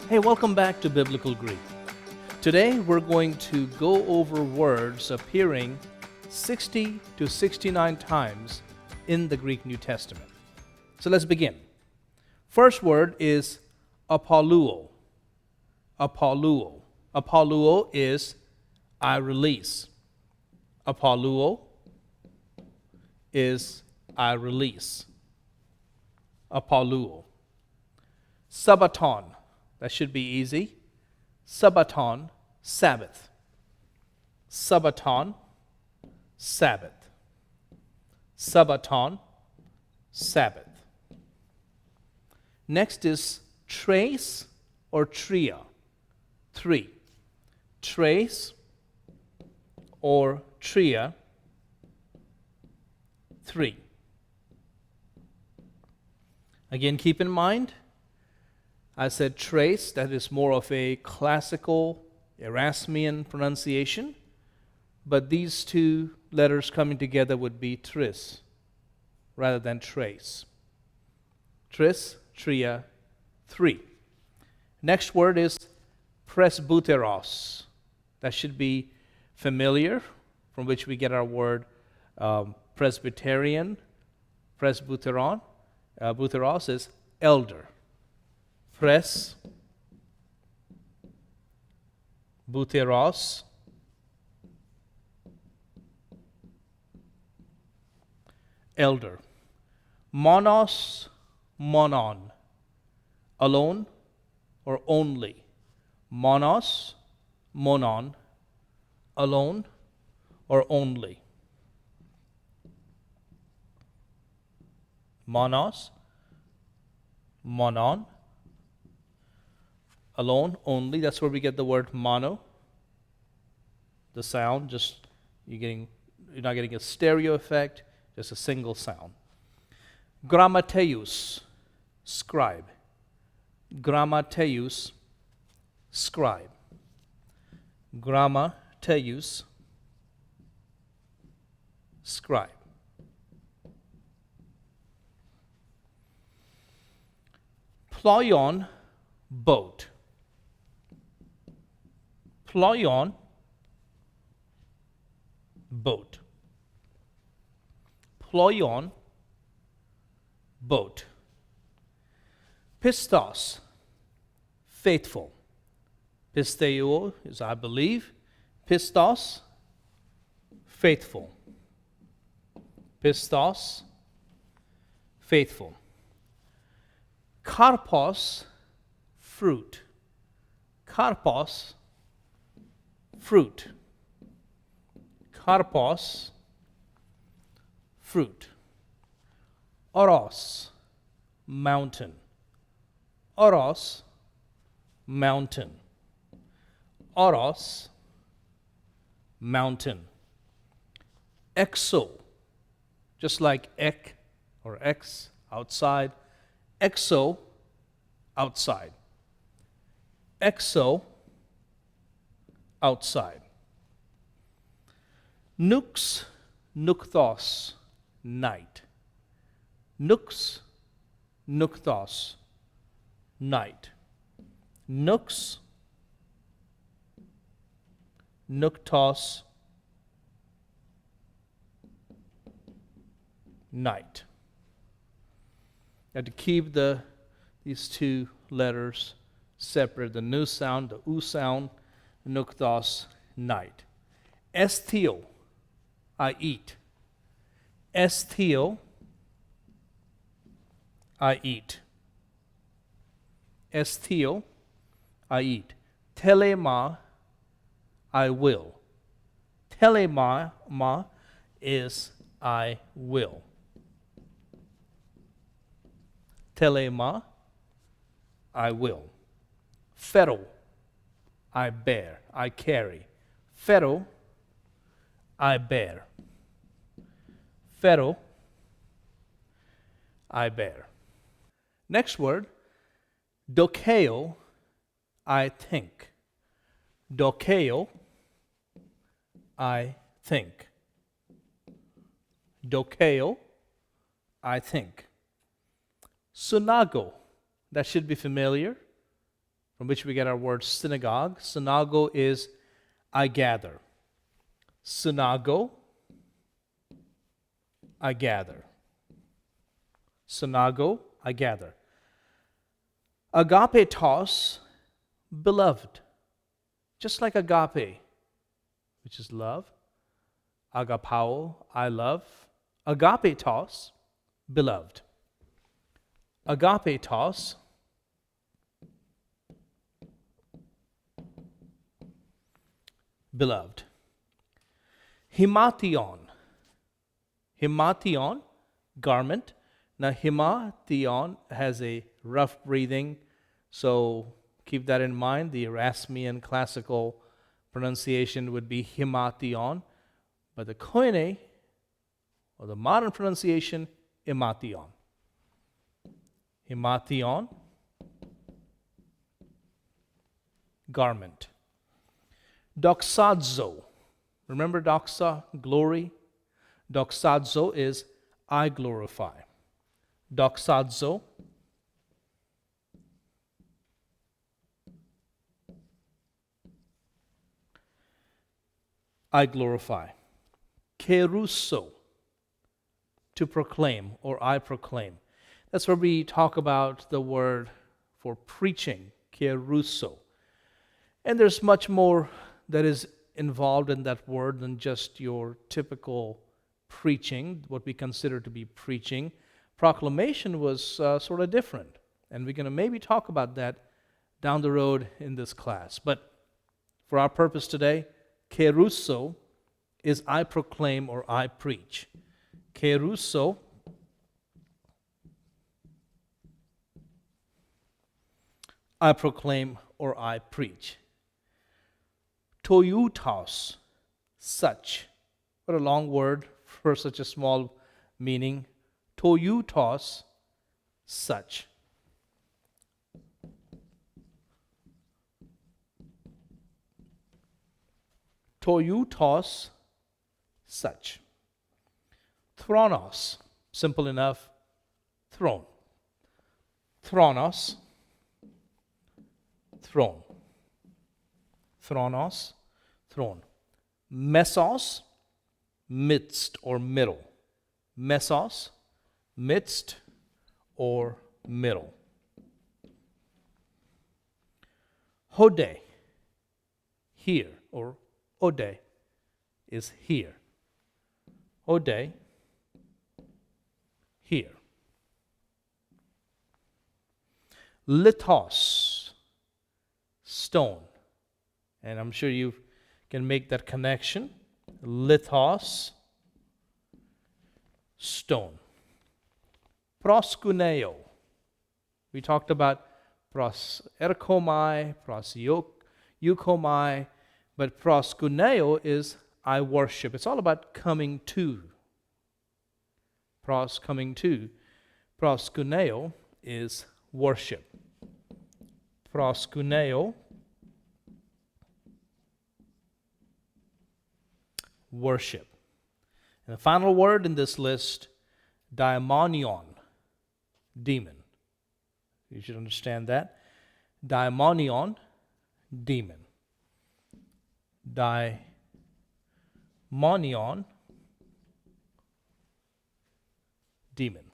Hey, welcome back to Biblical Greek. Today we're going to go over words appearing 60 to 69 times in the Greek New Testament. So let's begin. First word is apoluo. Apoluo. Apoluo is I release. Apoluo is I release. Apoluo. Sabaton. That should be easy. Sabaton, Sabbath. Sabaton, Sabbath. Sabaton, Sabbath. Next is trace or tria. Three. Trace or tria. Three. Again, keep in mind, I said trace, that is more of a classical Erasmian pronunciation, but these two letters coming together would be tris rather than trace. Tris, tria, three. Next word is presbyteros. That should be familiar, from which we get our word Presbyterian. Presbyteron. Buteros is elder. Presbyteros, elder. Monos, monon, alone or only. Monos, monon, alone or only. Monos, monon, alone, only. That's where we get the word mono. The sound, just you're not getting a stereo effect, just a single sound. Grammateus, scribe. Grammateus, scribe. Grammateus, scribe. Ploion, boat. Ploion, boat. Ploion, boat. Pistos, faithful. Pisteuo is I believe. Pistos, faithful. Pistos, faithful. Karpos, fruit. Karpos, fruit. Karpos, fruit. Oros, mountain. Oros, mountain. Oros, mountain. Exo, just like ek or ex, outside. Exo, outside. Exo, outside. Nux, nukthos, night. Nux, nukthos, night. Nux, nuktos, night. Now to keep these two letters separate, the nu sound, the u sound, nukthos, night. Esthio, I eat. Esthio, I eat. Esthio, I eat. Telema, I will. Telema is I will. Telema, I will. Phero, I bear, I carry. Phero, I bear. Phero, I bear. Next word, dokeo, I think. Dokeo, I think. Dokeo, I think. Sunago, that should be familiar. from which we get our word synagogue. Synago is I gather. Synago, I gather. Synago, I gather. Agapetos, beloved. Just like agape, which is love. Agapao, I love. Agapetos, beloved. Agapetos, beloved. Himation. Himation, garment. Now, himation has a rough breathing, so keep that in mind. The Erasmian classical pronunciation would be himation, but the Koine, or the modern pronunciation, himation. Himation, garment. Doxazo. Remember doxa, glory? Doxazo is I glorify. Doxazo, I glorify. Keruso, to proclaim, or I proclaim. That's where we talk about the word for preaching, keruso. And there's much more that is involved in that word than just your typical preaching, what we consider to be preaching. Proclamation was sort of different, and we're going to maybe talk about that down the road in this class. But for our purpose today, keruso is I proclaim or I preach. Keruso, I proclaim or I preach. Toyutos, such. What a long word for such a small meaning. Toyutos, such. Toyutos, such. Thronos, simple enough, throne. Thronos, throne. Thronos, throne. Mesos, midst or middle. Mesos, midst or middle. Hode, here, or ode is here. Ode, here. Lithos, stone. And I'm sure you can make that connection. Lithos, stone. Proskuneo. We talked about erkomai, eukomai, but proskuneo is I worship. It's all about coming to. Coming to. Proskuneo is worship. Proskuneo, worship. And the final word in this list, daimonion, demon. You should understand that. Daimonion, demon. Daimonion, demon.